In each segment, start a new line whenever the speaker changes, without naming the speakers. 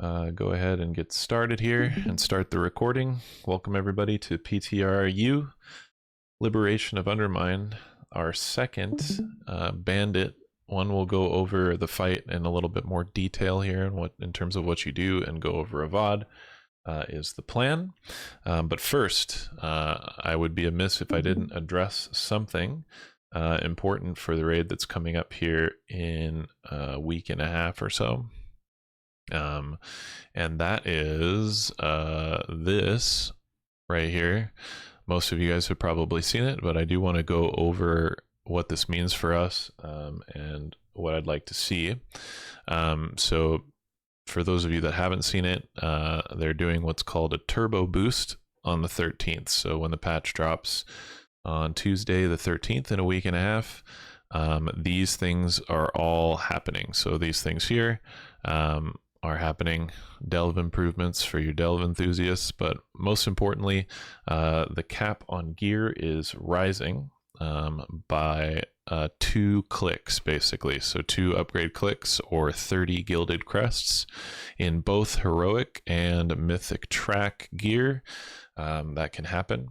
go ahead and get started here and start the recording. Welcome everybody to PTRU Liberation of Undermine, our second Bandit. One will go over the fight in a little bit more detail here and what in terms of what you do, and go over a VOD is the plan. But first, I would be amiss if I didn't address something important for the raid that's coming up here in a week and a half or so. And that is this right here. Most of you guys have probably seen it, but I do want to go over what this means for us and what I'd like to see. So for those of you that haven't seen it, they're doing what's called a turbo boost on the 13th. So when the patch drops on Tuesday the 13th in a week and a half, these things are all happening. So these things here are happening, delve improvements for your delve enthusiasts, but most importantly, the cap on gear is rising by 2 clicks, basically. So 2 upgrade clicks or 30 gilded crests in both heroic and mythic track gear. That can happen.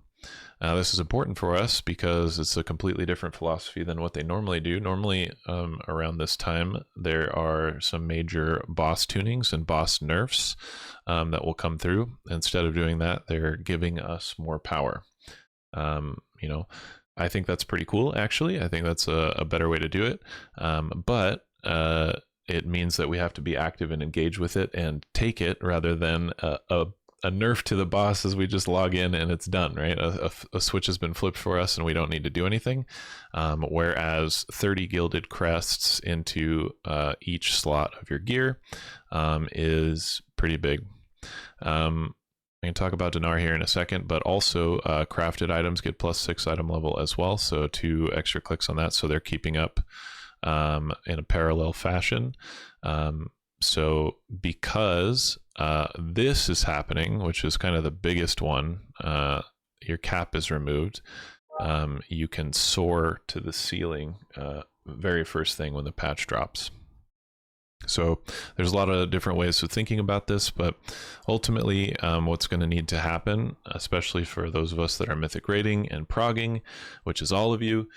This is important for us because it's a completely different philosophy than what they normally do. Normally, around this time, there are some major boss tunings and boss nerfs that will come through. Instead of doing that, they're giving us more power. I think that's pretty cool, actually. I think that's a better way to do it. But it means that we have to be active and engage with it and take it rather than a nerf to the boss as we just log in and it's done, right? A switch has been flipped for us and we don't need to do anything. Whereas 30 gilded crests into each slot of your gear is pretty big. I can talk about Dinar here in a second, but also crafted items get +6 item level as well. So 2 extra clicks on that. So they're keeping up in a parallel fashion. So because this is happening, which is kind of the biggest one, your cap is removed. You can soar to the ceiling very first thing when the patch drops. So there's a lot of different ways of thinking about this, but ultimately what's going to need to happen, especially for those of us that are mythic raiding and progging, which is all of you,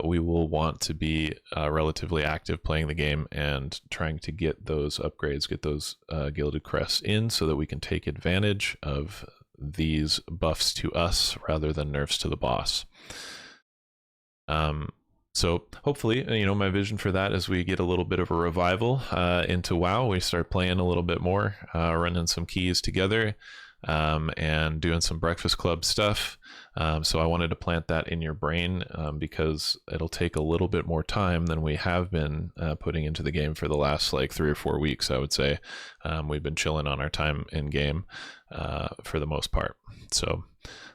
we will want to be relatively active playing the game and trying to get those upgrades, get those gilded crests in so that we can take advantage of these buffs to us rather than nerfs to the boss. So hopefully, my vision for that is we get a little bit of a revival into WoW. We start playing a little bit more, running some keys together, and doing some Breakfast Club stuff. So I wanted to plant that in your brain because it'll take a little bit more time than we have been putting into the game for the last like 3 or 4 weeks, I would say. We've been chilling on our time in game for the most part. So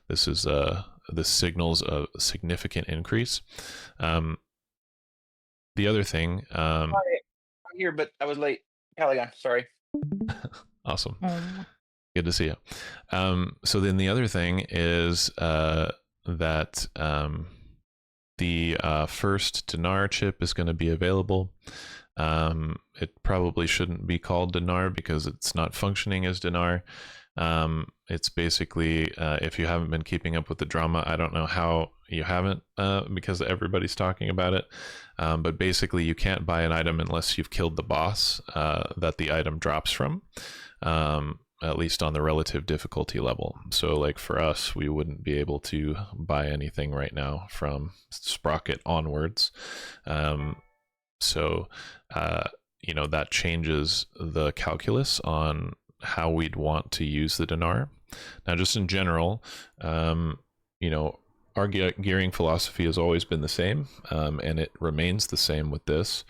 this signals a significant increase. The other thing,
I'm here, but I was late. Caligon, sorry.
Awesome. Good to see you. So then the other thing is that the first Dinar chip is going to be available. It probably shouldn't be called Dinar because it's not functioning as Dinar. It's basically, if you haven't been keeping up with the drama, I don't know how you haven't, because everybody's talking about it. But basically, you can't buy an item unless you've killed the boss that the item drops from, at least on the relative difficulty level. So like for us, we wouldn't be able to buy anything right now from Sprocket onwards. That changes the calculus on how we'd want to use the Dinar. Now, just in general, our gearing philosophy has always been the same, and it remains the same with this.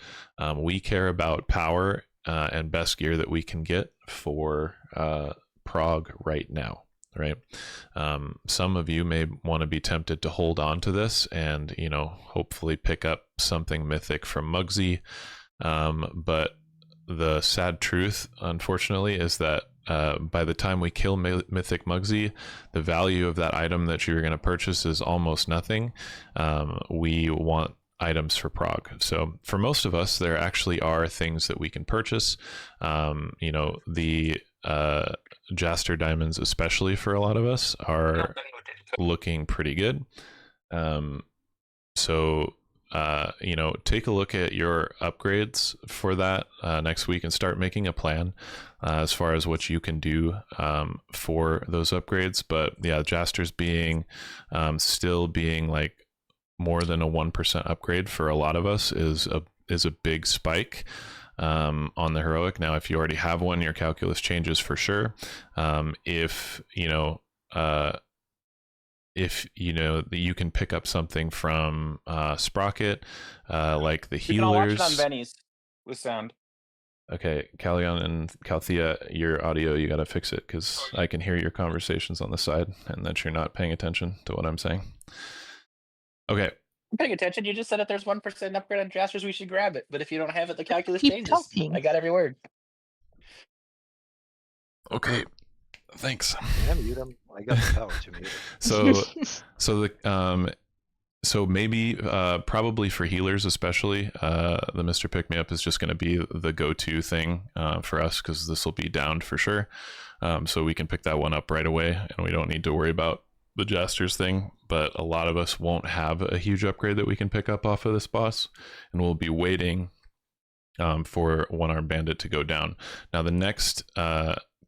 We care about power and best gear that we can get for prog right now, right? Some of you may want to be tempted to hold on to this and, hopefully pick up something mythic from Muggsy. But the sad truth, unfortunately, is that by the time we kill Mythic Muggsy, the value of that item that you're going to purchase is almost nothing. We want items for prog. So for most of us, there actually are things that we can purchase. The Jaster diamonds, especially for a lot of us, are looking pretty good. Take a look at your upgrades for that next week and start making a plan as far as what you can do for those upgrades. But yeah, Jaster's still being like more than a 1% upgrade for a lot of us is a big spike on the heroic. Now, if you already have one, your calculus changes for sure. If you can pick up something from Sprocket, like the healers.
You can all watch it on Benny's with sound.
Okay, Callion and Calthea, your audio, you got to fix it because I can hear your conversations on the side and that you're not paying attention to what I'm saying. Okay.
I'm paying attention. You just said if there's 1% upgrade on Jasters, we should grab it. But if you don't have it, the calculus
Keep
changes.
talking.
I got every word.
Okay. Thanks.
Yeah, mute him. I got the power to mute him.
So maybe probably for healers especially, the Mr. Pick Me Up is just going to be the go-to thing for us because this will be downed for sure. So we can pick that one up right away and we don't need to worry about the Jaster's thing. But a lot of us won't have a huge upgrade that we can pick up off of this boss, and we'll be waiting for One-Armed Bandit to go down. Now the next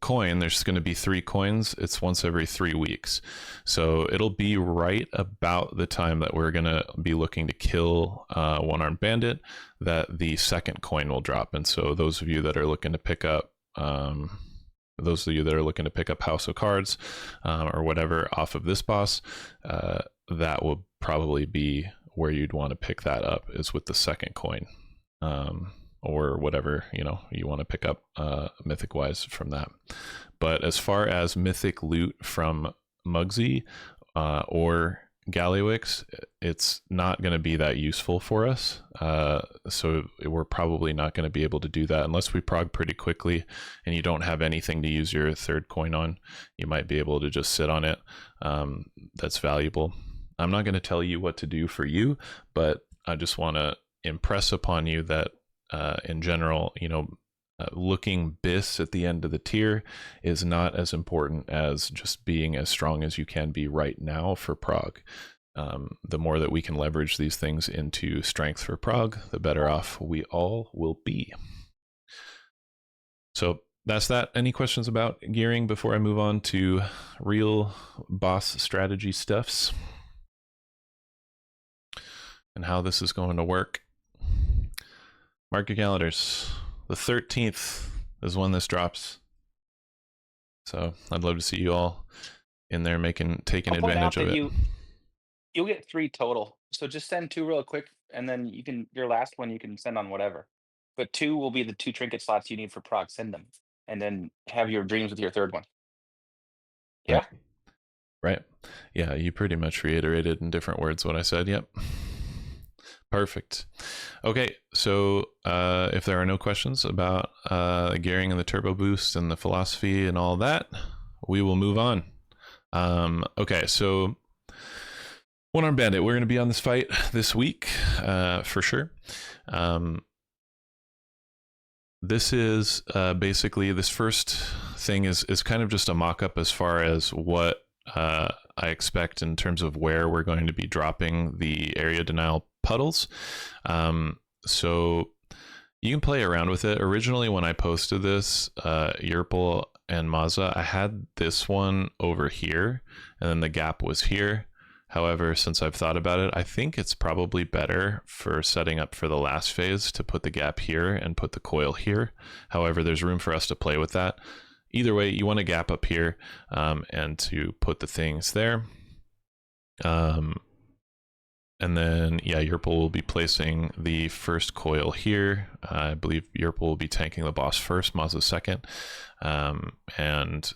coin, there's going to be 3 coins. It's once every 3 weeks, so it'll be right about the time that we're going to be looking to kill One-Armed Bandit that the second coin will drop. And so those of you that are looking to pick up House of Cards or whatever off of this boss, that will probably be where you'd want to pick that up, is with the second coin, or whatever you want to pick up mythic wise from that. But as far as mythic loot from Mugsy or Gallywix, it's not going to be that useful for us. So we're probably not going to be able to do that unless we prog pretty quickly and you don't have anything to use your third coin on. You might be able to just sit on it. That's valuable. I'm not going to tell you what to do for you, but I just want to impress upon you that in general, looking bis at the end of the tier is not as important as just being as strong as you can be right now for prog. The more that we can leverage these things into strength for prog, the better off we all will be. So that's that. Any questions about gearing before I move on to real boss strategy stuffs and how this is going to work? Mark your calendars. The 13th is when this drops. So I'd love to see you all in there taking advantage of it.
You'll get 3 total. So just send 2 real quick, and then your last one you can send on whatever. But 2 will be the 2 trinket slots you need for prog. Send them, and then have your dreams with your third one. Yeah.
Right. Yeah, you pretty much reiterated in different words what I said. Yep. Perfect. Okay, so if there are no questions about gearing and the turbo boost and the philosophy and all that, we will move on. Okay, so One-Armed Bandit, we're going to be on this fight this week for sure. This is basically, this first thing is kind of just a mock-up as far as what I expect in terms of where we're going to be dropping the area denial puddles. So you can play around with it. Originally, when I posted this, Yerpal and Mazza, I had this one over here, and then the gap was here. However, since I've thought about it, I think it's probably better for setting up for the last phase to put the gap here and put the coil here. However, there's room for us to play with that. Either way, you want a gap up here and to put the things there. And then, yeah, Yerpal will be placing the first coil here. I believe Yerpal will be tanking the boss first, Mazza second. And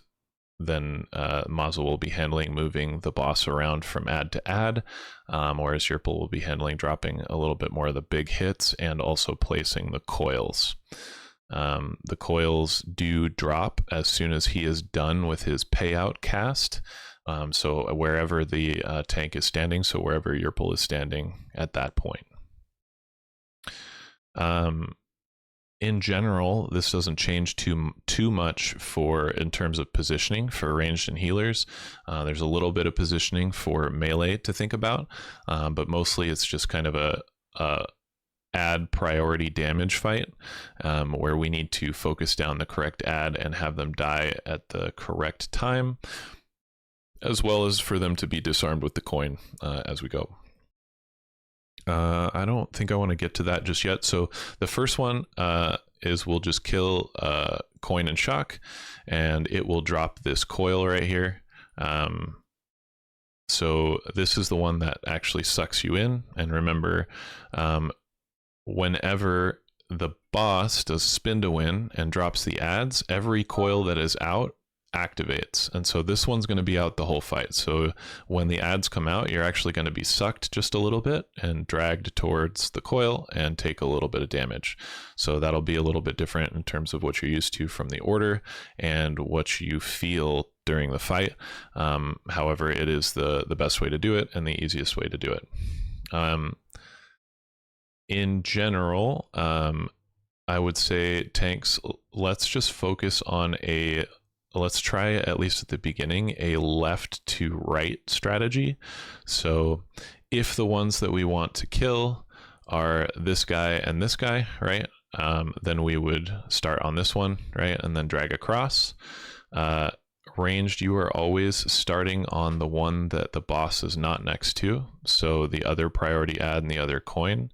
then Mazza will be handling moving the boss around from ad to ad, whereas Yerpal will be handling dropping a little bit more of the big hits and also placing the coils. The coils do drop as soon as he is done with his payout cast. So wherever the tank is standing, so wherever Yerpal is standing at that point. In general, this doesn't change too much for in terms of positioning for ranged and healers. There's a little bit of positioning for melee to think about, but mostly it's just kind of a add priority damage fight, where we need to focus down the correct ad and have them die at the correct time, as well as for them to be disarmed with the coin as we go. I don't think I want to get to that just yet. So the first one is we'll just kill coin and shock, and it will drop this coil right here. So this is the one that actually sucks you in. And remember, whenever the boss does spin to win and drops the ads, every coil that is out activates. And so this one's going to be out the whole fight. So when the ads come out, you're actually going to be sucked just a little bit and dragged towards the coil and take a little bit of damage. So that'll be a little bit different in terms of what you're used to from the order and what you feel during the fight. However, it is the best way to do it and the easiest way to do it. In general, I would say tanks, let's just focus on let's try, at least at the beginning, a left to right strategy. So if the ones that we want to kill are this guy and this guy, right, then we would start on this one, right, and then drag across. Ranged, you are always starting on the one that the boss is not next to, so the other priority ad and the other coin.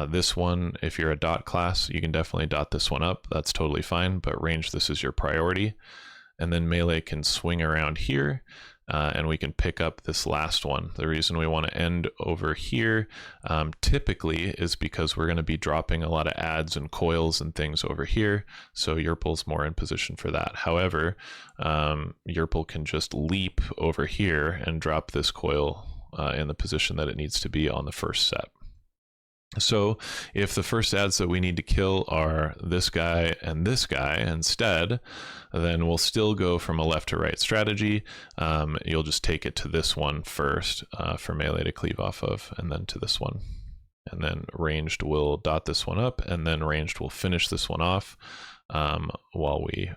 This one, if you're a dot class, you can definitely dot this one up. That's totally fine, but range, this is your priority. And then melee can swing around here, and we can pick up this last one. The reason we want to end over here typically is because we're going to be dropping a lot of ads and coils and things over here, so Yerpul's more in position for that. However, Yerpul can just leap over here and drop this coil in the position that it needs to be on the first set. So if the first ads that we need to kill are this guy and this guy instead, then we'll still go from a left to right strategy. You'll just take it to this one first for melee to cleave off of, and then to this one. And then ranged will dot this one up, and then ranged will finish this one off while we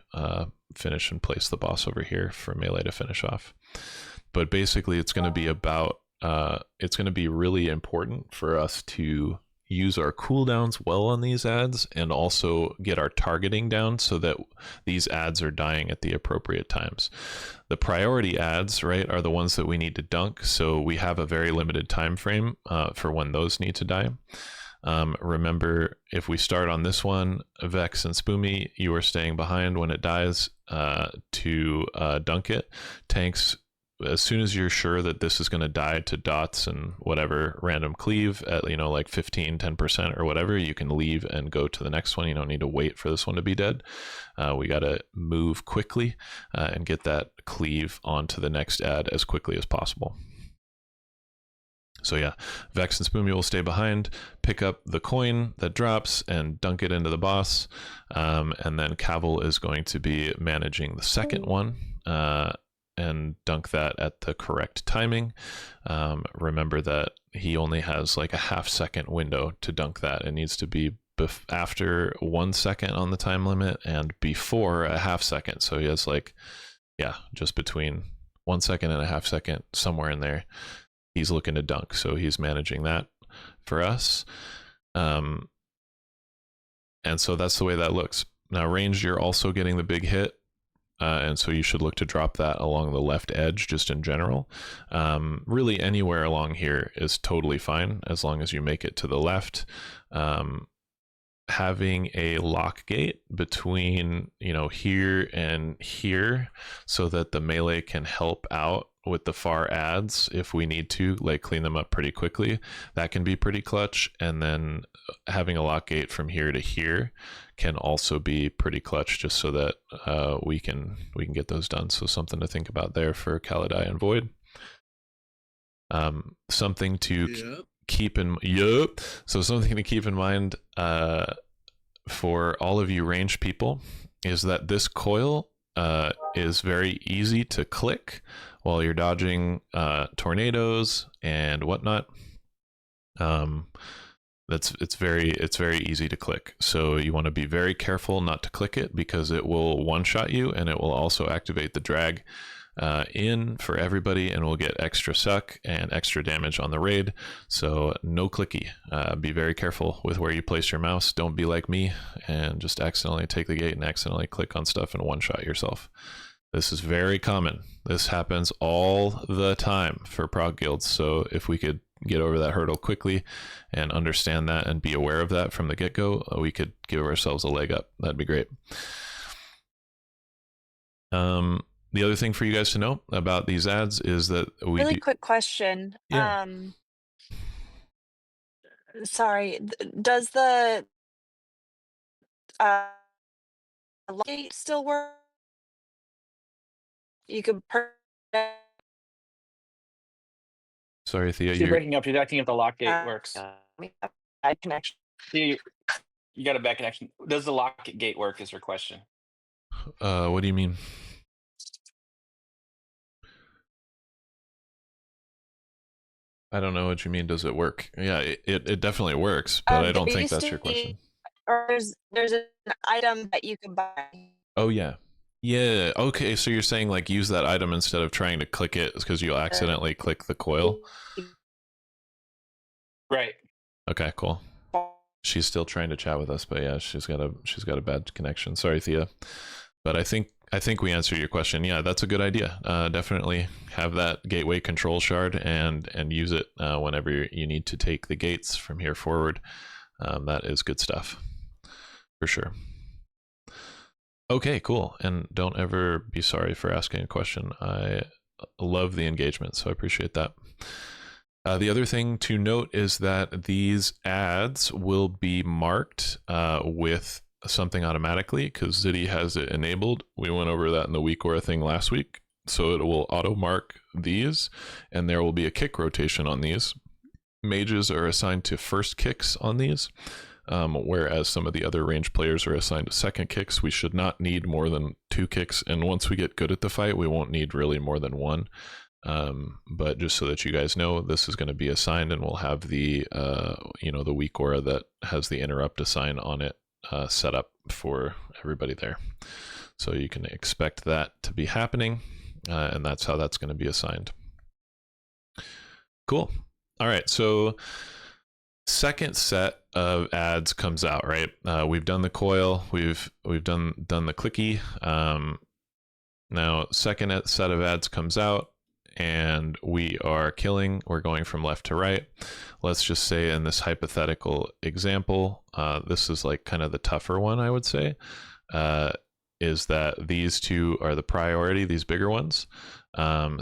finish and place the boss over here for melee to finish off. But basically it's going to be about, it's going to be really important for us to use our cooldowns well on these ads and also get our targeting down so that these ads are dying at the appropriate times. The priority ads, right, are the ones that we need to dunk, so we have a very limited time frame for when those need to die. Remember, if we start on this one, Vex and Spoomy, you are staying behind when it dies to dunk it. Tanks, as soon as you're sure that this is going to die to dots and whatever random cleave at, you know, like 15, 10% or whatever, you can leave and go to the next one. You don't need to wait for this one to be dead. We got to move quickly and get that cleave onto the next ad as quickly as possible. So yeah, Vex and Spoomy will stay behind, pick up the coin that drops and dunk it into the boss. And then Cavil is going to be managing the second one. And dunk that at the correct timing. Remember that he only has like a half-second window to dunk that. It needs to be after 1 second on the time limit and before a half-second. So he has like, yeah, just between 1 second and a half-second, somewhere in there, he's looking to dunk. So he's managing that for us. And so that's the way that looks. Now, ranged, you're also getting the big hit. And so you should look to drop that along the left edge just in general. Really anywhere along here is totally fine as long as you make it to the left. Having a lock gate between, you know, here and here so that the melee can help out with the far ads if we need to, like, clean them up pretty quickly, that can be pretty clutch. And then having a lock gate from here to here can also be pretty clutch, just so that we can get those done. So something to think about there for Kalidai and Void. Something to keep in something to keep in mind for all of you ranged people is that this coil is very easy to click while you're dodging tornadoes and whatnot. it's very easy to click. So you want to be very careful not to click it, because it will one-shot you, and it will also activate the drag in for everybody, and we'll get extra suck and extra damage on the raid. So no clicky. Be very careful with where you place your mouse. Don't be like me and just accidentally take the gate and accidentally click on stuff and one-shot yourself. This is very common. This happens all the time for prog guilds. So if we could get over that hurdle quickly and understand that and be aware of that from the get-go, we could give ourselves a leg up. That'd be great. The other thing for you guys to know about these ads is that we
Really
do,
quick question.
Yeah.
Sorry, does the gate still work? You could
sorry, Thea,
You're breaking up. You're asking if the lock gate works.
bad connection.
You got a bad connection. Does the lock gate work? Is her question.
what do you mean? I don't know what you mean. Does it work? Yeah, it definitely works, but I don't think that's your question.
Or there's an item that you can buy.
Oh yeah. Yeah. Okay. So you're saying like use that item instead of trying to click it because you'll accidentally click the coil.
Right.
Okay, cool. She's still trying to chat with us, but yeah, she's got a bad connection. Sorry, Thea. But I think we answered your question. Yeah, that's a good idea. Definitely have that gateway control shard and use it whenever you need to take the gates from here forward. That is good stuff for sure. Okay, cool. And don't ever be sorry for asking a question. I love the engagement, so I appreciate that. The other thing to note is that these ads will be marked with something automatically because Ziddy has it enabled. We went over that in the week aura thing last week. So it will auto mark these, and there will be a kick rotation on these. Mages are assigned to first kicks on these, whereas some of the other range players are assigned to second kicks. We should not need more than 2 kicks, and once we get good at the fight, we won't need really more than 1. But just so that you guys know, this is going to be assigned, and we'll have the the weak aura that has the interrupt assign on it set up for everybody there. So you can expect that to be happening, and that's how that's going to be assigned. Cool. All right, so second set of ads comes out, right? We've done the coil, we've done the clicky. Now second set of ads comes out, and we are killing. We're going from left to right. Let's just say in this hypothetical example, this is like kind of the tougher one, I would say, is that these two are the priority, these bigger ones.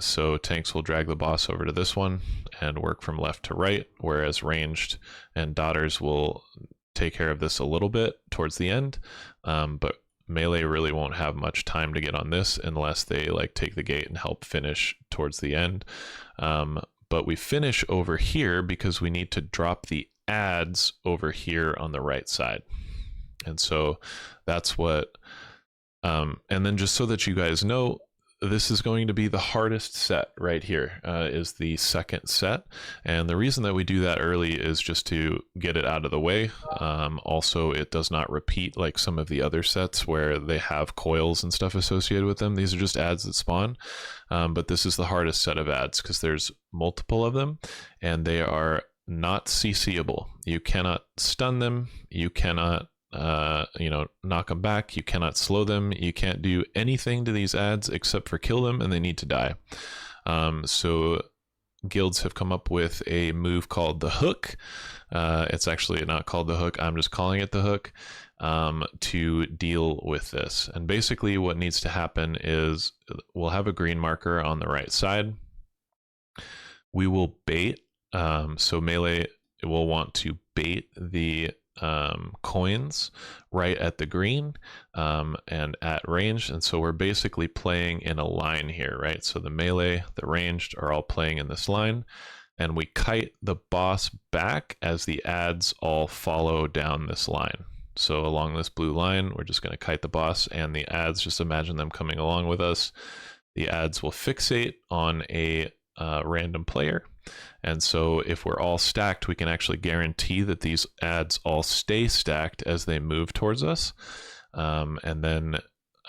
So tanks will drag the boss over to this one and work from left to right, whereas ranged and daughters will take care of this a little bit towards the end. But melee really won't have much time to get on this unless they like take the gate and help finish towards the end. But we finish over here because we need to drop the ads over here on the right side. And so that's what, and then just so that you guys know, this is going to be the hardest set right here, is the second set. And the reason that we do that early is just to get it out of the way. Also, it does not repeat like some of the other sets where they have coils and stuff associated with them. These are just ads that spawn. But this is the hardest set of ads because there's multiple of them and they are not CCable. You cannot stun them. You cannot knock them back. You cannot slow them. You can't do anything to these ads except for kill them, and they need to die. So guilds have come up with a move called the hook. It's actually not called the hook. I'm just calling it the hook, to deal with this. And basically what needs to happen is we'll have a green marker on the right side. We will bait. So melee will want to bait the coins right at the green and at range, and so we're basically playing in a line here, right? So the melee, the ranged are all playing in this line, and we kite the boss back as the ads all follow down this line. So along this blue line, we're just going to kite the boss, and the ads, just imagine them coming along with us. The ads will fixate on a random player, And so if we're all stacked, we can actually guarantee that these ads all stay stacked as they move towards us. And then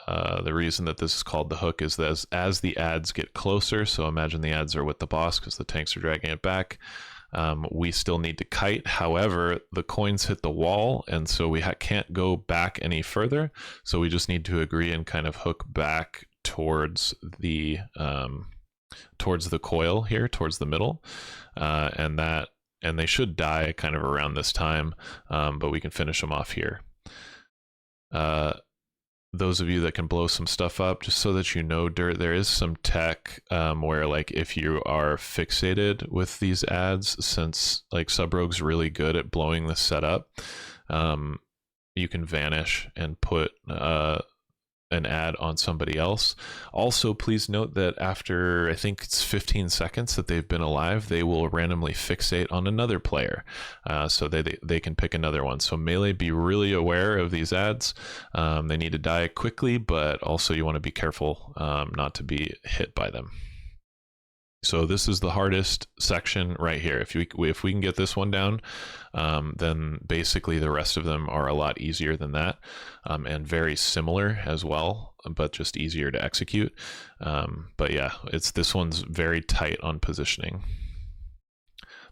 the reason that this is called the hook is that as the ads get closer, so imagine the ads are with the boss because the tanks are dragging it back, we still need to kite. However, the coins hit the wall, and so we can't go back any further. So we just need to agree and kind of hook back towards the coil here, towards the middle, and they should die kind of around this time, but we can finish them off here. Those of you that can blow some stuff up, just so that you know, there is some tech where, like, if you are fixated with these ads, since like Subrogue's really good at blowing the setup, you can vanish and put an ad on somebody else. Also, please note that after, I think it's 15 seconds that they've been alive, they will randomly fixate on another player, so they can pick another one. So Melee, be really aware of these ads. They need to die quickly, but also you want to be careful not to be hit by them. So this is the hardest section right here. If we can get this one down, then basically the rest of them are a lot easier than that, and very similar as well, but just easier to execute. But yeah, this one's very tight on positioning.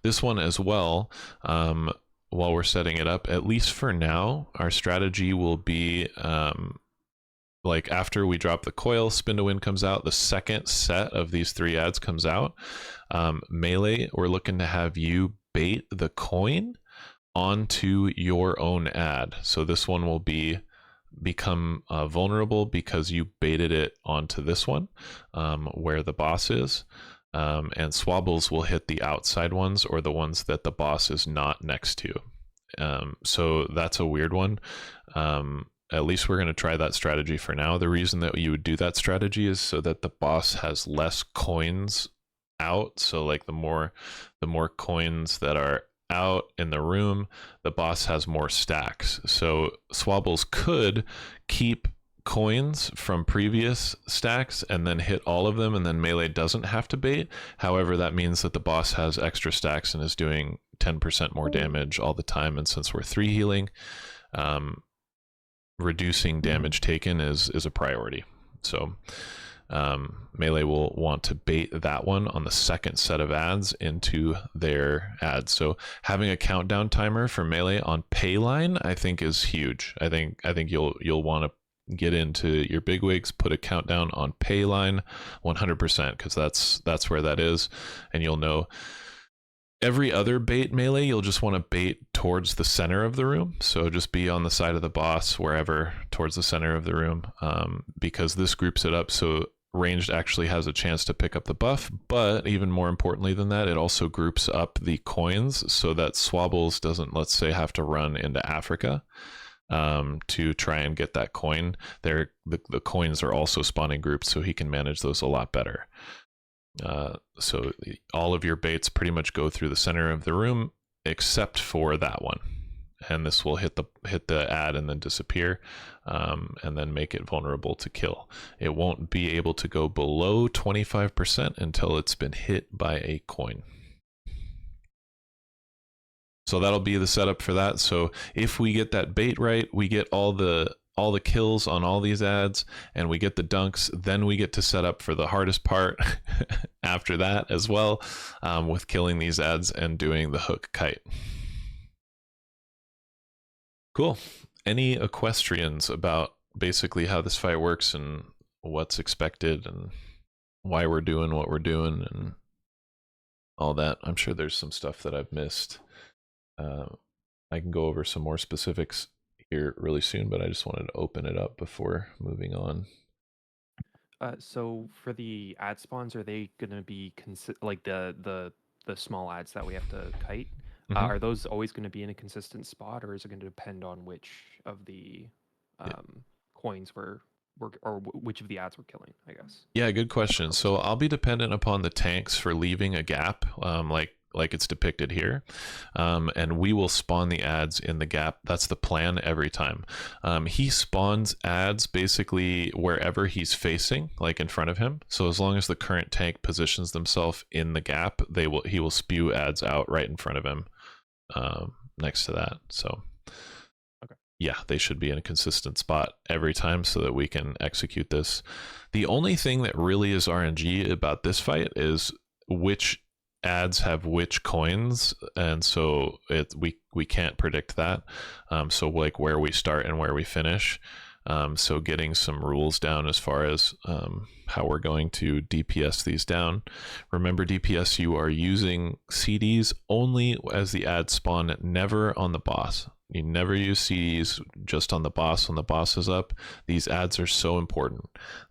This one as well, while we're setting it up, at least for now, our strategy will be like after we drop the coil, spin to win comes out, the second set of these 3 ads comes out. Melee, we're looking to have you bait the coin onto your own ad. So this one will become vulnerable because you baited it onto this one, where the boss is. And swabbles will hit the outside ones, or the ones that the boss is not next to. So that's a weird one. At least we're going to try that strategy for now. The reason that you would do that strategy is so that the boss has less coins out. So like the more coins that are out in the room, the boss has more stacks. So swabbles could keep coins from previous stacks and then hit all of them, and then Melee doesn't have to bait. However, that means that the boss has extra stacks and is doing 10% more damage all the time. And since we're 3 healing, reducing damage taken is a priority. So Melee will want to bait that one on the second set of ads into their ads. So having a countdown timer for Melee on payline, I think, is huge. I think you'll want to get into your bigwigs, put a countdown on payline 100%, because that's where that is, and you'll know. Every other bait Melee, you'll just want to bait towards the center of the room. So just be on the side of the boss, wherever, towards the center of the room, because this groups it up so ranged actually has a chance to pick up the buff. But even more importantly than that, it also groups up the coins so that Swabbles doesn't, let's say, have to run into Africa to try and get that coin. The coins are also spawning groups, so he can manage those a lot better. So all of your baits pretty much go through the center of the room except for that one, and this will hit the ad and then disappear, and then make it vulnerable to kill. It won't be able to go below 25% until it's been hit by a coin. So that'll be the setup for that. So if we get that bait right, we get all the kills on all these ads, and we get the dunks, then we get to set up for the hardest part after that as well, with killing these ads and doing the hook kite. Cool. Any equestrians about basically how this fight works and what's expected and why we're doing what we're doing and all that? I'm sure there's some stuff that I've missed. I can go over some more specifics here really soon, but I just wanted to open it up before moving on.
So for the ad spawns, are they going to be like the small ads that we have to kite? Are those always going to be in a consistent spot, or is it going to depend on which of the coins or which of the ads we're killing, I guess?
Yeah, good question. So I'll be dependent upon the tanks for leaving a gap. Like like it's depicted here, and we will spawn the ads in the gap. That's the plan every time. He spawns ads basically wherever he's facing, like in front of him. So as long as the current tank positions themselves in the gap, he will spew ads out right in front of him, next to that. So yeah, they should be in a consistent spot every time so that we can execute this. The only thing that really is RNG about this fight is which ads have which coins, and so we can't predict that. So like where we start and where we finish. So getting some rules down as far as how we're going to DPS these down. Remember, DPS, you are using CDs only as the ads spawn, never on the boss. You never use CDs just on the boss when the boss is up. These ads are so important.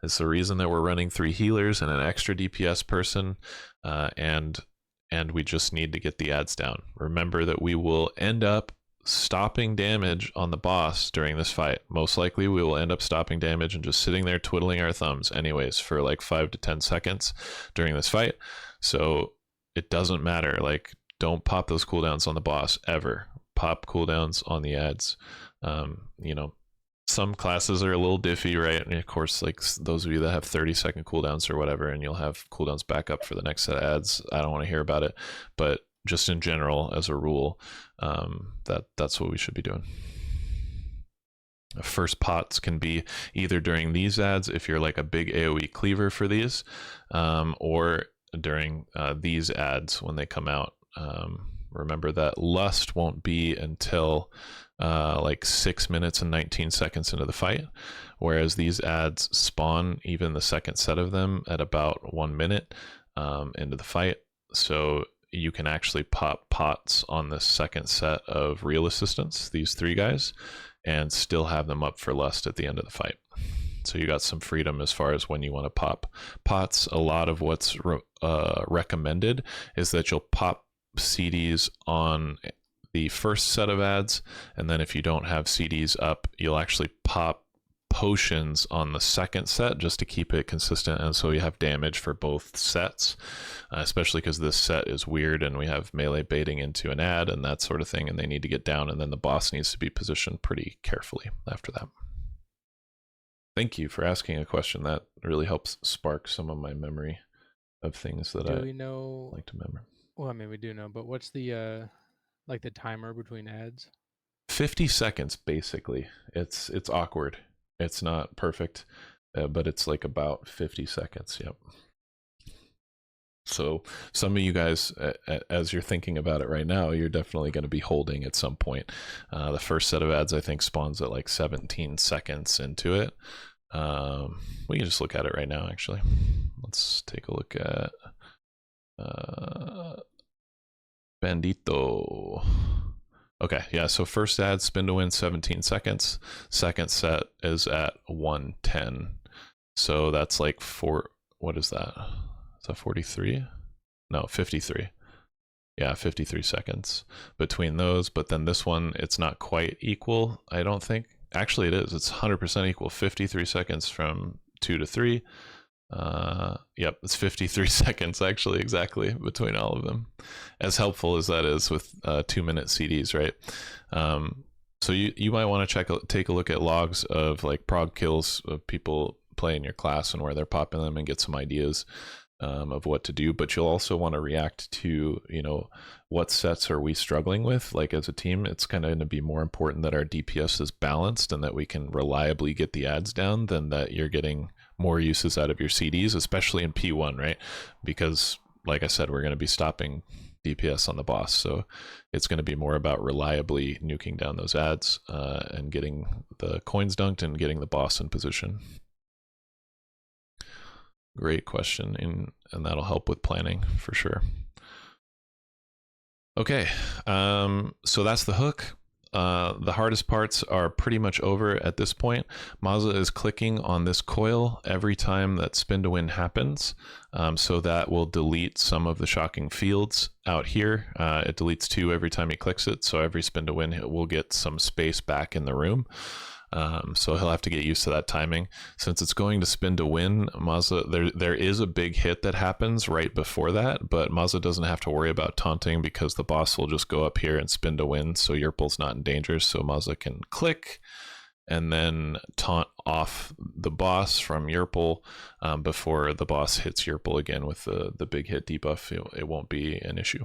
It's the reason that we're running 3 healers and an extra DPS person, and we just need to get the ads down. Remember that we will end up stopping damage on the boss during this fight. Most likely we will end up stopping damage and just sitting there twiddling our thumbs anyways for like 5 to 10 seconds during this fight. So it doesn't matter. Like, don't pop those cooldowns on the boss ever. Pop cooldowns on the ads. You know, some classes are a little diffy, right? And of course, like those of you that have 30-second cooldowns or whatever, and you'll have cooldowns back up for the next set of ads, I don't want to hear about it. But just in general, as a rule, that's what we should be doing. First pots can be either during these ads, if you're like a big AoE cleaver for these, or during these ads when they come out. Remember that Lust won't be until like 6 minutes and 19 seconds into the fight, whereas these ads spawn even the second set of them at about 1 minute into the fight. So you can actually pop pots on the second set of real assistants, these 3 guys, and still have them up for Lust at the end of the fight. So you got some freedom as far as when you want to pop pots. A lot of what's recommended is that you'll pop CDs on the first set of ads, and then if you don't have CDs up, you'll actually pop potions on the second set just to keep it consistent, and so you have damage for both sets, especially because this set is weird and we have melee baiting into an ad and that sort of thing, and they need to get down, and then the boss needs to be positioned pretty carefully after that. Thank you for asking a question. That really helps spark some of my memory of things that I like to remember.
Well, I mean, we do know, but what's the like the timer between ads?
50 seconds, basically. It's awkward. It's not perfect, but it's like about 50 seconds. Yep. So some of you guys, as you're thinking about it right now, you're definitely going to be holding at some point. The first set of ads, I think, spawns at like 17 seconds into it. We can just look at it right now, actually. Let's take a look at Bandito. Okay, yeah, so first ad, spin to win, 17 seconds. Second set is at 110. So that's like what is that? Is that 43? No, 53. Yeah, 53 seconds between those. But then this one, it's not quite equal, I don't think. Actually, it is. It's 100% equal. 53 seconds from 2 to 3. Yep, it's 53 seconds actually, exactly, between all of them. As helpful as that is with 2-minute CDs, right? So you might want to take a look at logs of like prog kills of people playing your class and where they're popping them, and get some ideas of what to do. But you'll also want to react to, you know, what sets are we struggling with? Like as a team, it's kind of going to be more important that our DPS is balanced and that we can reliably get the ads down than that you're getting more uses out of your CDs, especially in P1, right? Because like I said, we're going to be stopping DPS on the boss, so it's going to be more about reliably nuking down those ads and getting the coins dunked and getting the boss in position. Great question, and that'll help with planning for sure. Okay, so that's the hook. The hardest parts are pretty much over at this point. Mazza is clicking on this coil every time that spin to win happens, so that will delete some of the shocking fields out here. It deletes 2 every time he clicks it, so every spin to win will get some space back in the room. So he'll have to get used to that timing. Since it's going to spin to win, Mazza, there is a big hit that happens right before that, but Mazza doesn't have to worry about taunting because the boss will just go up here and spin to win, so Yerple's not in danger, so Mazza can click and then taunt off the boss from Yerple before the boss hits Yerple again with the big hit debuff. It won't be an issue.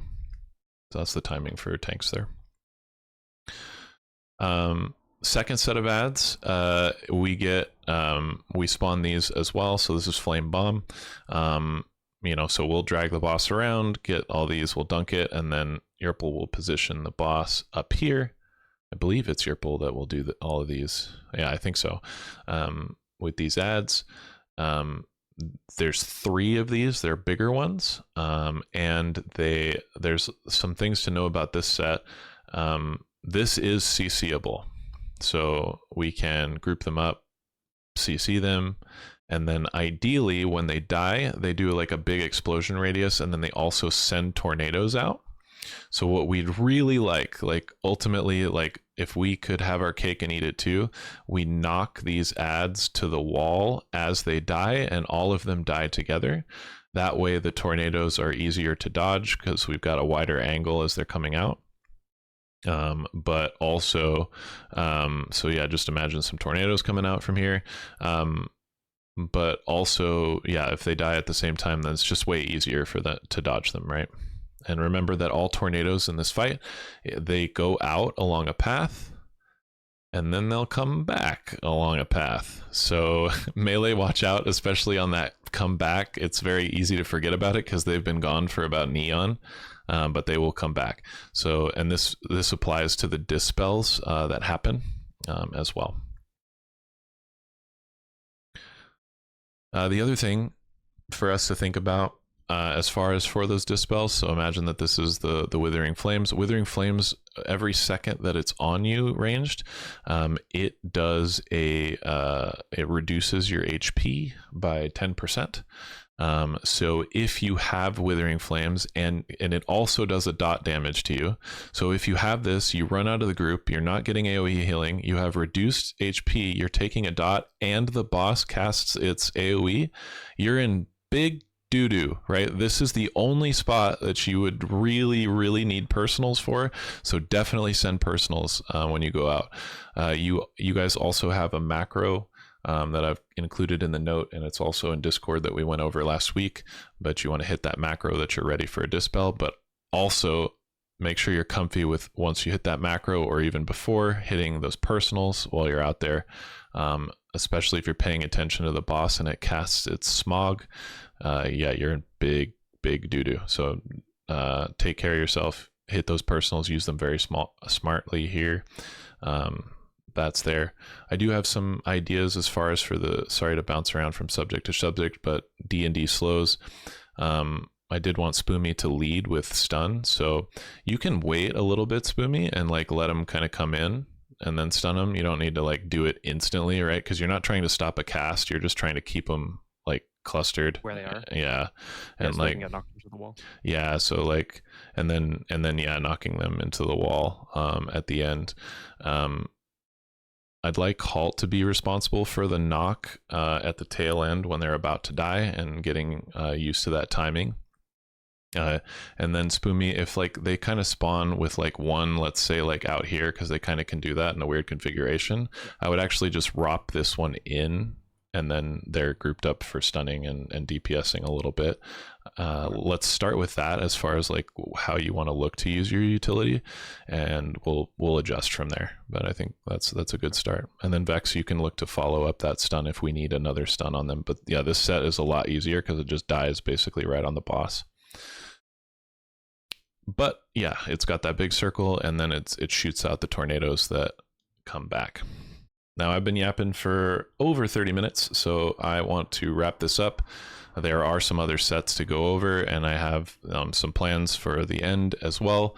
So that's the timing for tanks there. Second set of ads, we get, we spawn these as well. So this is Flame Bomb. You know, so we'll drag the boss around, get all these, we'll dunk it, and then Yerple will position the boss up here. I believe it's Yerple that will do all of these. Yeah, I think so. With these ads, there's 3 of these. They're bigger ones, and there's some things to know about this set. This is CCable, so we can group them up, CC them, and then ideally when they die, they do like a big explosion radius, and then they also send tornadoes out. So what we'd really like ultimately, like if we could have our cake and eat it too, we knock these ads to the wall as they die, and all of them die together. That way the tornadoes are easier to dodge because we've got a wider angle as they're coming out. But also, so yeah, just imagine some tornadoes coming out from here. But also, yeah, if they die at the same time, then it's just way easier for that to dodge them, right? And remember that all tornadoes in this fight, they go out along a path, and then they'll come back along a path. So melee, watch out, especially on that come back. It's very easy to forget about it because they've been gone for about an eon, but they will come back. So, and this applies to the dispels that happen as well. The other thing for us to think about as far as for those dispels, so imagine that this is the Withering Flames. Withering Flames, every second that it's on you ranged, it does it reduces your HP by 10%. So if you have Withering Flames, and it also does a dot damage to you. So if you have this, you run out of the group, you're not getting AoE healing, you have reduced HP, you're taking a dot, and the boss casts its AoE, you're in big doo-doo, right? This is the only spot that you would really, really need personals for. So definitely send personals when you go out. You guys also have a macro that I've included in the note, and it's also in Discord that we went over last week, but you want to hit that macro that you're ready for a dispel, but also make sure you're comfy with once you hit that macro or even before hitting those personals while you're out there, especially if you're paying attention to the boss and it casts its smog. Yeah, you're in big doo-doo. So take care of yourself, hit those personals, use them very smartly here. That's there. I do have some ideas as far as for the, sorry to bounce around from subject to subject, but D&D slows. I did want Spoomy to lead with stun, so you can wait a little bit, Spoomy, and like let him kind of come in and then stun him. You don't need to like do it instantly, right? Because you're not trying to stop a cast, you're just trying to keep them like clustered
where they are.
Yeah, and
so
like
they can get knocked into the wall.
Yeah, so like, and then yeah, knocking them into the wall at the end. I'd like Halt to be responsible for the knock at the tail end when they're about to die and getting used to that timing. And then Spoomy, if like they kind of spawn with like one, let's say like out here, because they kind of can do that in a weird configuration, I would actually just ROP this one in, and then they're grouped up for stunning and DPSing a little bit. Let's start with that as far as like how you want to look to use your utility, and we'll adjust from there. But I think that's a good start. And then Vex, you can look to follow up that stun if we need another stun on them. But yeah, this set is a lot easier because it just dies basically right on the boss. But yeah, it's got that big circle, and then it shoots out the tornadoes that come back. Now, I've been yapping for over 30 minutes, so I want to wrap this up. There are some other sets to go over, and I have some plans for the end as well,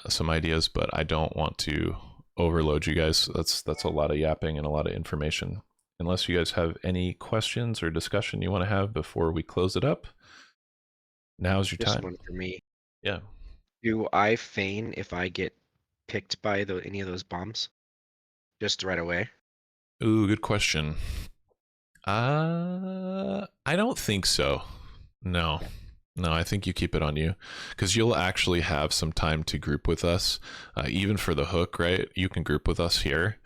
some ideas, but I don't want to overload you guys. That's a lot of yapping and a lot of information. Unless you guys have any questions or discussion you want to have before we close it up, now's your
Just
time.
one for me.
Yeah.
Do I feign if I get picked by any of those bombs? Just right away?
Ooh, good question. I don't think so. No. No, I think you keep it on you because you'll actually have some time to group with us, even for the hook, right? You can group with us here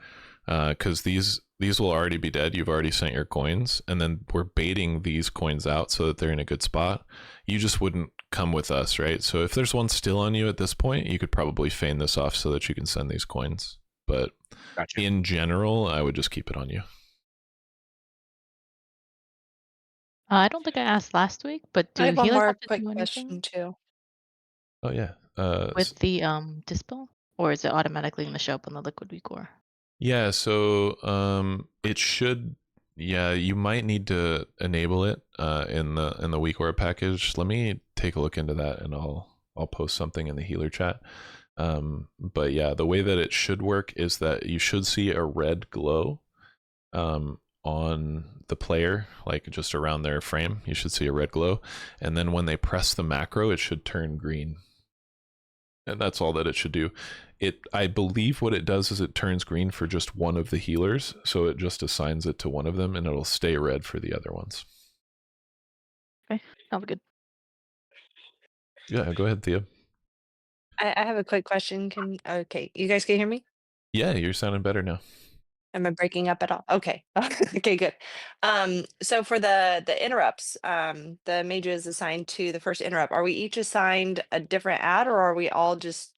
because these will already be dead. You've already sent your coins, and then we're baiting these coins out so that they're in a good spot. You just wouldn't come with us, right? So if there's one still on you at this point, you could probably feign this off so that you can send these coins. But
Gotcha.
in general, I would just keep it on you.
I don't think I asked last week, but do
I have one
healers
more
have to
quick
do
question
anything
too.
Oh yeah.
with the dispel, or is it automatically going to show up on the liquid core?
Yeah, so it should, yeah, you might need to enable it in the WeakAura package. Let me take a look into that and I'll post something in the healer chat. But yeah, the way that it should work is that you should see a red glow on the player, like just around their frame. You should see a red glow, and then when they press the macro, it should turn green. And that's all that it should do. I believe what it does is it turns green for just one of the healers, so it just assigns it to one of them and it'll stay red for the other ones.
Okay, sounds good.
Yeah, go ahead, Thea.
I have a quick question. Okay, you guys can hear me?
Yeah, you're sounding better now.
Am I breaking up at all? Okay. Okay, good. So for the interrupts, the mage is assigned to the first interrupt. Are we each assigned a different ad, or are we all just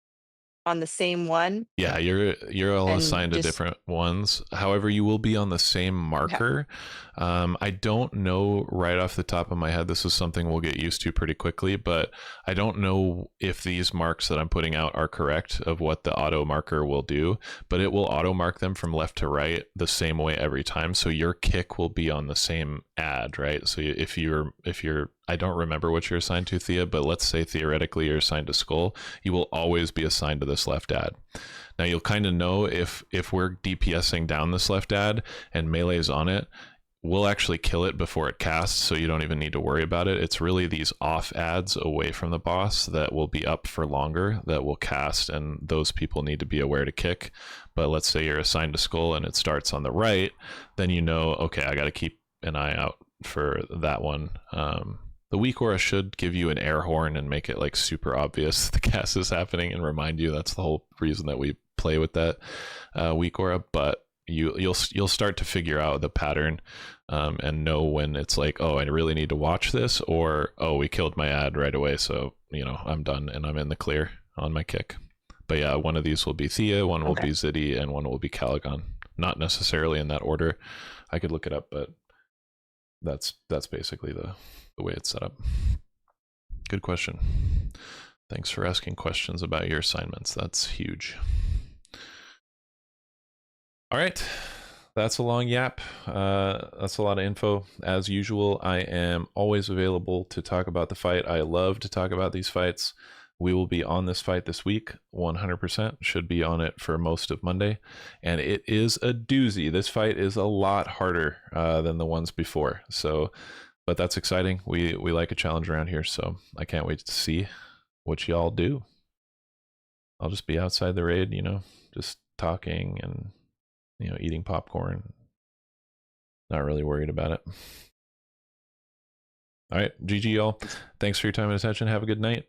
on the same one?
Yeah, you're all
And
assigned to
just
different ones. However, you will be on the same
okay.
marker. I don't know right off the top of my head. This is something we'll get used to pretty quickly, but I don't know if these marks that I'm putting out are correct of what the auto marker will do, but it will auto mark them from left to right the same way every time. So your kick will be on the same ad, right? So if you're I don't remember what you're assigned to, Thea, but let's say theoretically you're assigned to Skull, you will always be assigned to this left ad. Now you'll kind of know if we're DPSing down this left ad and melee's on it, we'll actually kill it before it casts, so you don't even need to worry about it. It's really these off ads away from the boss that will be up for longer that will cast, and those people need to be aware to kick. But let's say you're assigned to Skull and it starts on the right, then you know, okay, I got to keep an eye out for that one. The WeakAura should give you an air horn and make it like super obvious the cast is happening and remind you. That's the whole reason that we play with that WeakAura. But you'll start to figure out the pattern and know when it's like, oh, I really need to watch this, or oh, we killed my ad right away, so you know I'm done and I'm in the clear on my kick. But yeah, one of these will be Thea, one will be Ziddy, and one will be Caligon. Not necessarily in that order. I could look it up, but that's basically the way it's set up. Good question. Thanks for asking questions about your assignments. That's huge. All right, that's a long yap. That's a lot of info. As usual, I am always available to talk about the fight. I love to talk about these fights. We will be on this fight this week, 100%. Should be on it for most of Monday. And it is a doozy. This fight is a lot harder than the ones before. So, but that's exciting. We like a challenge around here, so I can't wait to see what y'all do. I'll just be outside the raid, you know, just talking and, you know, eating popcorn. Not really worried about it. All right, GG y'all. Thanks for your time and attention. Have a good night.